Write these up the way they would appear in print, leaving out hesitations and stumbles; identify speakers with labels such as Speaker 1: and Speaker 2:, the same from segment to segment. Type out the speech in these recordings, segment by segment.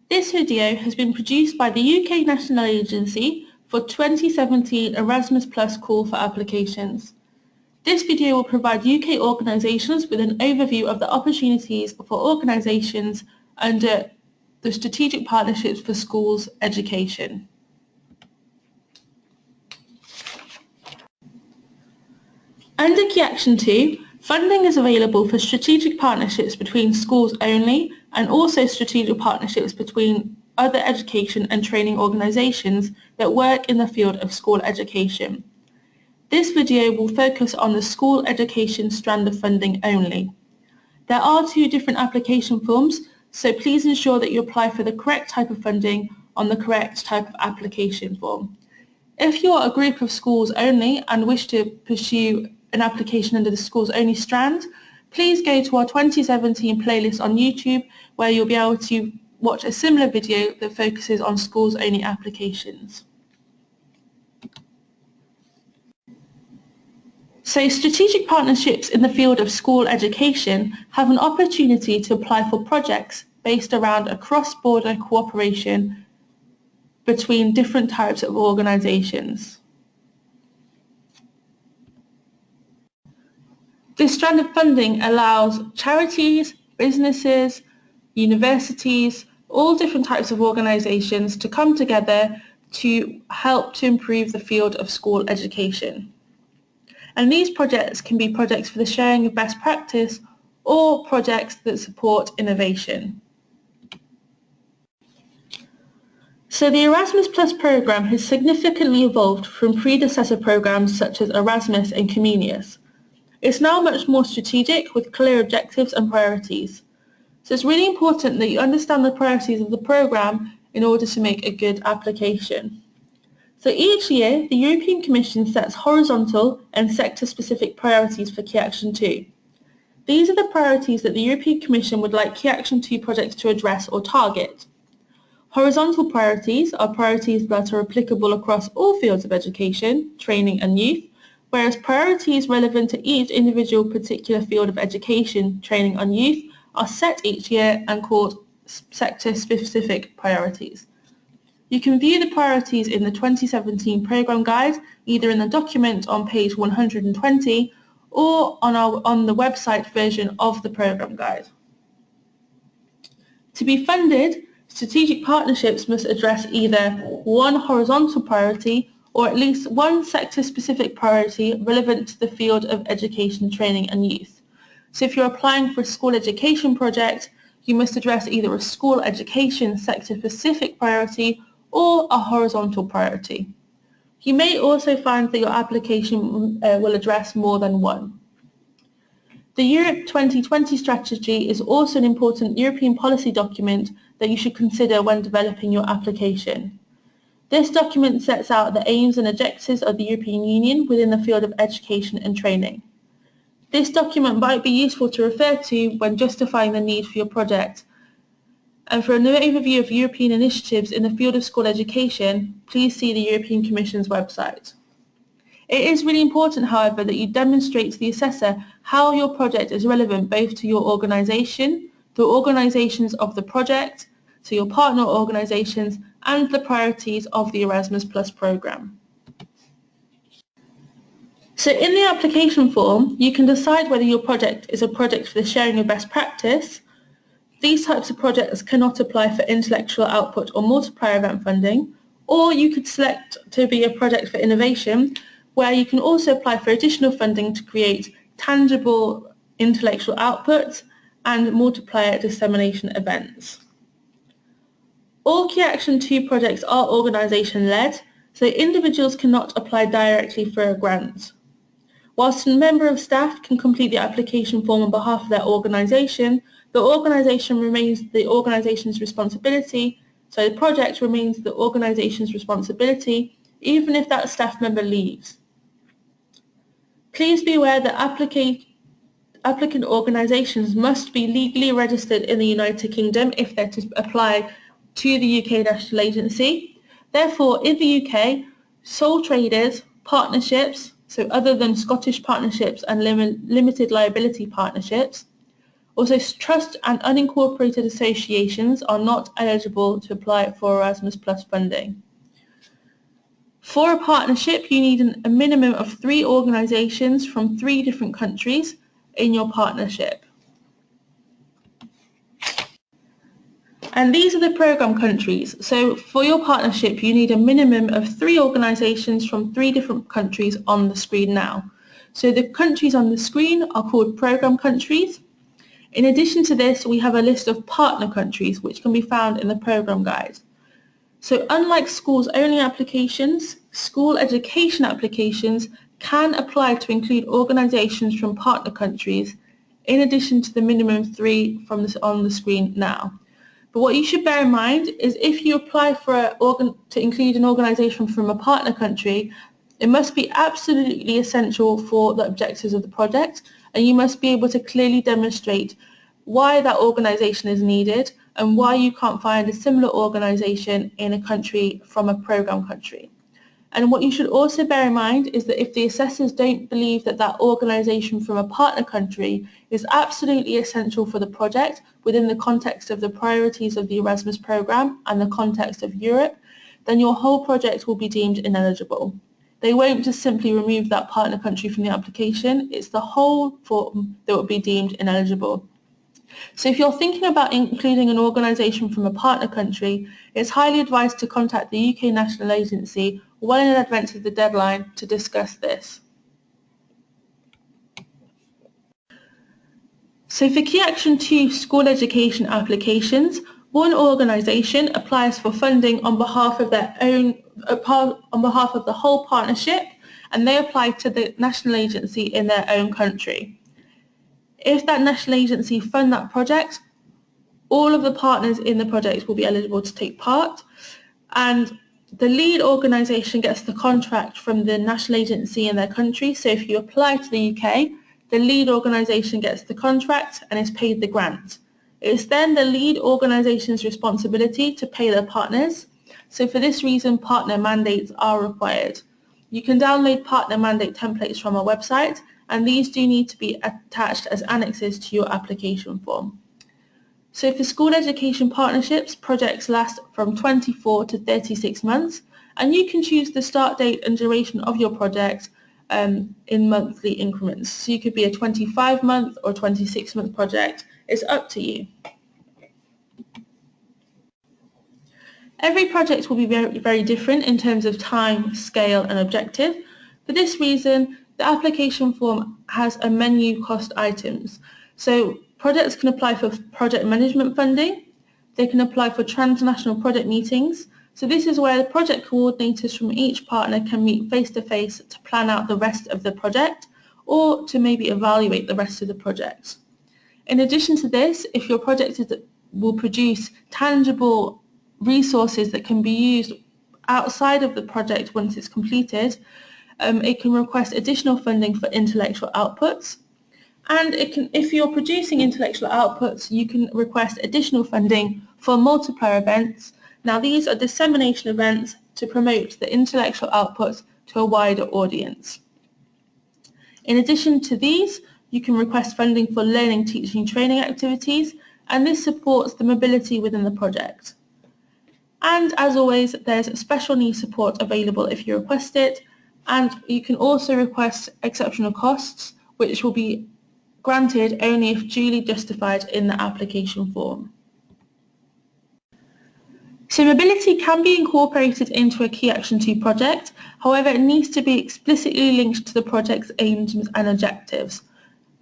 Speaker 1: This video has been produced by the UK National Agency for 2017 Erasmus Plus call for applications. This video will provide UK organisations with an overview of the opportunities for organisations under the Strategic Partnerships for Schools Education. Under Key Action 2, funding is available for strategic partnerships between schools only and also strategic partnerships between other education and training organisations that work in the field of school education. This video will focus on the school education strand of funding only. There are two different application forms, so please ensure that you apply for the correct type of funding on the correct type of application form. If you are a group of schools only and wish to pursue an application under the schools only strand, please go to our 2017 playlist on YouTube where you'll be able to watch a similar video that focuses on schools only applications. So strategic partnerships in the field of school education have an opportunity to apply for projects based around a cross-border cooperation between different types of organisations. This strand of funding allows charities, businesses, universities, all different types of organisations to come together to help to improve the field of school education. And these projects can be projects for the sharing of best practice or projects that support innovation. So the Erasmus Plus programme has significantly evolved from predecessor programmes such as Erasmus and Comenius. It's now much more strategic with clear objectives and priorities. So it's really important that you understand the priorities of the programme in order to make a good application. So each year, the European Commission sets horizontal and sector-specific priorities for Key Action 2. These are the priorities that the European Commission would like Key Action 2 projects to address or target. Horizontal priorities are priorities that are applicable across all fields of education, training and youth, whereas priorities relevant to each individual particular field of education, training and youth are set each year and called sector-specific priorities. You can view the priorities in the 2017 programme guide, either in the document on page 120 or on the website version of the programme guide. To be funded, strategic partnerships must address either one horizontal priority or at least one sector-specific priority relevant to the field of education, training and youth. So if you're applying for a school education project, you must address either a school education sector-specific priority or a horizontal priority. You may also find that your application will address more than one. The Europe 2020 strategy is also an important European policy document that you should consider when developing your application. This document sets out the aims and objectives of the European Union within the field of education and training. This document might be useful to refer to when justifying the need for your project. And for an overview of European initiatives in the field of school education, please see the European Commission's website. It is really important, however, that you demonstrate to the assessor how your project is relevant both to your organisation, the organisations of the project, to your partner organisations, and the priorities of the Erasmus Plus programme. So in the application form, you can decide whether your project is a project for the sharing of best practice. These types of projects cannot apply for intellectual output or multiplier event funding, or you could select to be a project for innovation, where you can also apply for additional funding to create tangible intellectual output and multiplier dissemination events. All Key Action 2 projects are organisation-led, so individuals cannot apply directly for a grant. Whilst a member of staff can complete the application form on behalf of their organisation, the organisation remains the organisation's responsibility, so the project remains the organisation's responsibility, even if that staff member leaves. Please be aware that applicant organisations must be legally registered in the United Kingdom if they're to apply to the UK National Agency. Therefore, in the UK, sole traders, partnerships, so other than Scottish partnerships and limited liability partnerships, Also, trust and unincorporated associations are not eligible to apply for Erasmus Plus funding. For a partnership, you need a minimum of 3 organisations from 3 different countries in your partnership. And these are the programme countries. So for your partnership, you need a minimum of 3 organisations from 3 different countries on the screen now. So the countries on the screen are called programme countries. In addition to this, we have a list of partner countries, which can be found in the programme guide. So unlike schools-only applications, school education applications can apply to include organisations from partner countries, in addition to the minimum 3 on the screen now. But what you should bear in mind is if you apply to include an organisation from a partner country, it must be absolutely essential for the objectives of the project, and you must be able to clearly demonstrate why that organisation is needed and why you can't find a similar organisation in a country from a programme country. And what you should also bear in mind is that if the assessors don't believe that that organisation from a partner country is absolutely essential for the project within the context of the priorities of the Erasmus programme and the context of Europe, then your whole project will be deemed ineligible. They won't just simply remove that partner country from the application, it's the whole form that will be deemed ineligible. So if you're thinking about including an organisation from a partner country, it's highly advised to contact the UK National Agency well in advance of the deadline to discuss this. So for Key Action 2 school education applications, one organisation applies for funding on behalf of the whole partnership, and they apply to the national agency in their own country. If that national agency fund that project, all of the partners in the project will be eligible to take part, and the lead organisation gets the contract from the national agency in their country. So if you apply to the UK, the lead organisation gets the contract and is paid the grant. It's then the lead organisation's responsibility to pay their partners. So for this reason, partner mandates are required. You can download partner mandate templates from our website, and these do need to be attached as annexes to your application form. So for school education partnerships, projects last from 24 to 36 months, and you can choose the start date and duration of your project in monthly increments. So you could be a 25-month or 26-month project. It's up to you. Every project will be very, very different in terms of time, scale and objective. For this reason, the application form has a menu cost items. So projects can apply for project management funding. They can apply for transnational project meetings. So this is where the project coordinators from each partner can meet face-to-face to plan out the rest of the project or to maybe evaluate the rest of the project. In addition to this, if your project will produce tangible resources that can be used outside of the project once it's completed, it can request additional funding for intellectual outputs. And if you're producing intellectual outputs, you can request additional funding for multiplier events. Now these are dissemination events to promote the intellectual outputs to a wider audience. In addition to these, you can request funding for learning, teaching, training activities, and this supports the mobility within the project. And as always, there's special needs support available if you request it, and you can also request exceptional costs, which will be granted only if duly justified in the application form. So mobility can be incorporated into a Key Action 2 project, however it needs to be explicitly linked to the project's aims and objectives.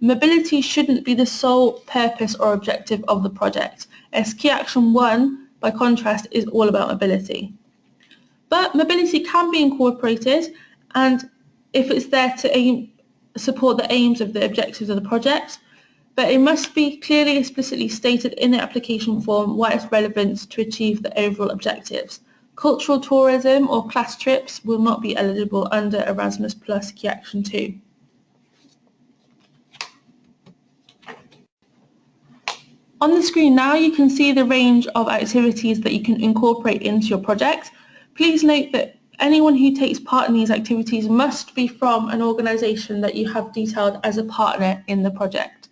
Speaker 1: Mobility shouldn't be the sole purpose or objective of the project, as Key Action 1, by contrast, is all about mobility. But mobility can be incorporated, and if it's there to support the aims of the objectives of the project, but it must be clearly explicitly stated in the application form why it's relevant to achieve the overall objectives. Cultural tourism or class trips will not be eligible under Erasmus Plus Key Action 2. On the screen now you can see the range of activities that you can incorporate into your project. Please note that anyone who takes part in these activities must be from an organisation that you have detailed as a partner in the project.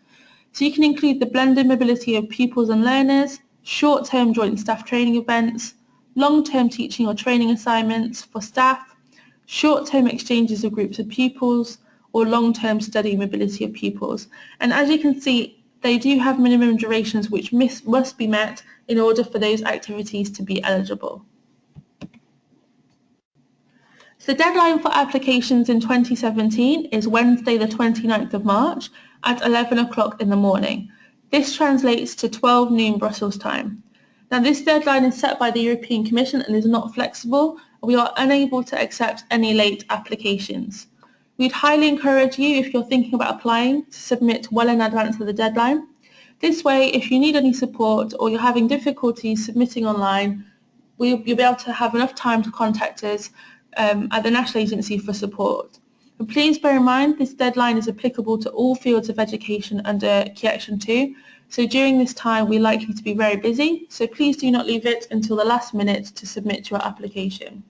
Speaker 1: So you can include the blended mobility of pupils and learners, short-term joint staff training events, long-term teaching or training assignments for staff, short-term exchanges of groups of pupils, or long-term study mobility of pupils. And as you can see, they do have minimum durations which must be met in order for those activities to be eligible. So the deadline for applications in 2017 is Wednesday the 29th of March at 11 o'clock in the morning. This translates to 12 noon Brussels time. Now this deadline is set by the European Commission and is not flexible. We are unable to accept any late applications. We'd highly encourage you, if you're thinking about applying, to submit well in advance of the deadline. This way, if you need any support or you're having difficulties submitting online, you'll be able to have enough time to contact us at the National Agency for support. But please bear in mind this deadline is applicable to all fields of education under Key Action 2. So during this time we're likely to be very busy, so please do not leave it until the last minute to submit your application.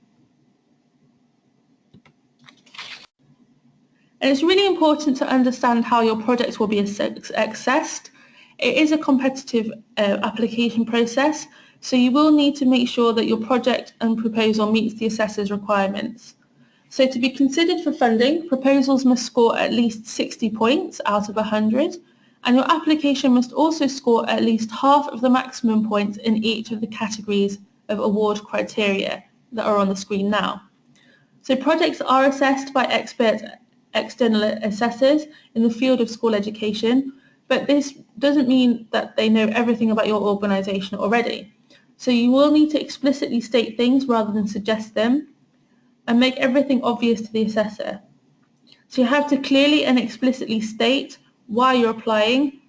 Speaker 1: And it's really important to understand how your project will be assessed. It is a competitive application process, so you will need to make sure that your project and proposal meets the assessor's requirements. So to be considered for funding, proposals must score at least 60 points out of 100, and your application must also score at least half of the maximum points in each of the categories of award criteria that are on the screen now. So projects are assessed by expert external assessors in the field of school education, but this doesn't mean that they know everything about your organisation already. So you will need to explicitly state things rather than suggest them, and make everything obvious to the assessor. So you have to clearly and explicitly state why you're applying,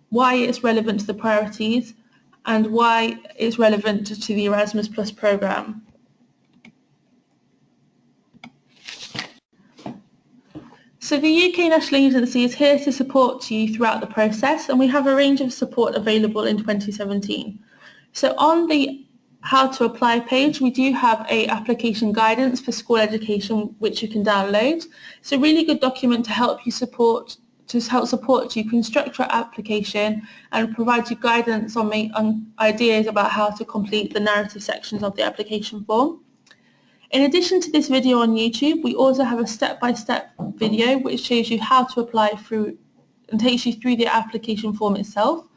Speaker 1: why it's relevant to the priorities, and why it's relevant to the Erasmus Plus programme. So the UK National Agency is here to support you throughout the process, and we have a range of support available in 2017. So on the How to Apply page, we do have a application guidance for school education which you can download. It's a really good document to help support you construct your application and provide you guidance on ideas about how to complete the narrative sections of the application form. In addition to this video on YouTube, we also have a step-by-step video which shows you how to apply through and takes you through the application form itself.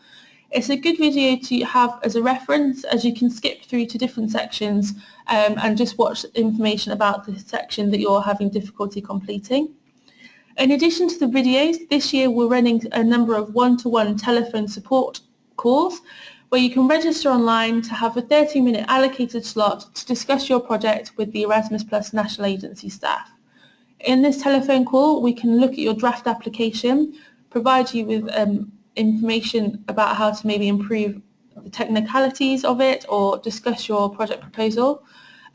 Speaker 1: It's a good video to have as a reference, as you can skip through to different sections and just watch information about the section that you're having difficulty completing. In addition to the videos, this year we're running a number of one-to-one telephone support calls where you can register online to have a 30-minute allocated slot to discuss your project with the Erasmus Plus National Agency staff. In this telephone call, we can look at your draft application, provide you with information about how to maybe improve the technicalities of it or discuss your project proposal.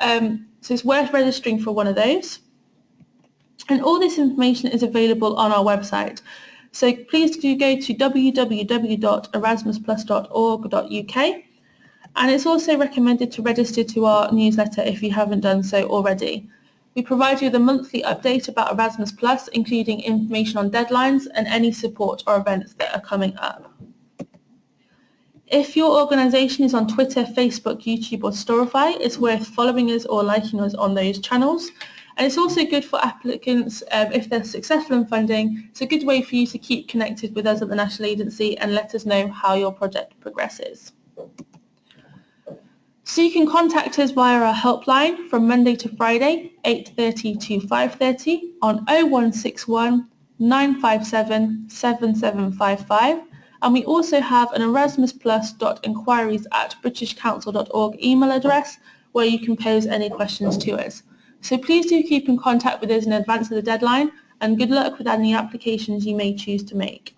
Speaker 1: So it's worth registering for one of those. And all this information is available on our website. So please do go to www.erasmusplus.org.uk, and it's also recommended to register to our newsletter if you haven't done so already. We provide you with a monthly update about Erasmus Plus, including information on deadlines and any support or events that are coming up. If your organisation is on Twitter, Facebook, YouTube or Storify, it's worth following us or liking us on those channels. And it's also good for applicants if they're successful in funding. It's a good way for you to keep connected with us at the National Agency and let us know how your project progresses. So you can contact us via our helpline from Monday to Friday, 8:30 to 5:30 on 0161 957 7755. And we also have an erasmusplus.enquiries@britishcouncil.org email address where you can pose any questions to us. So please do keep in contact with us in advance of the deadline, and good luck with any applications you may choose to make.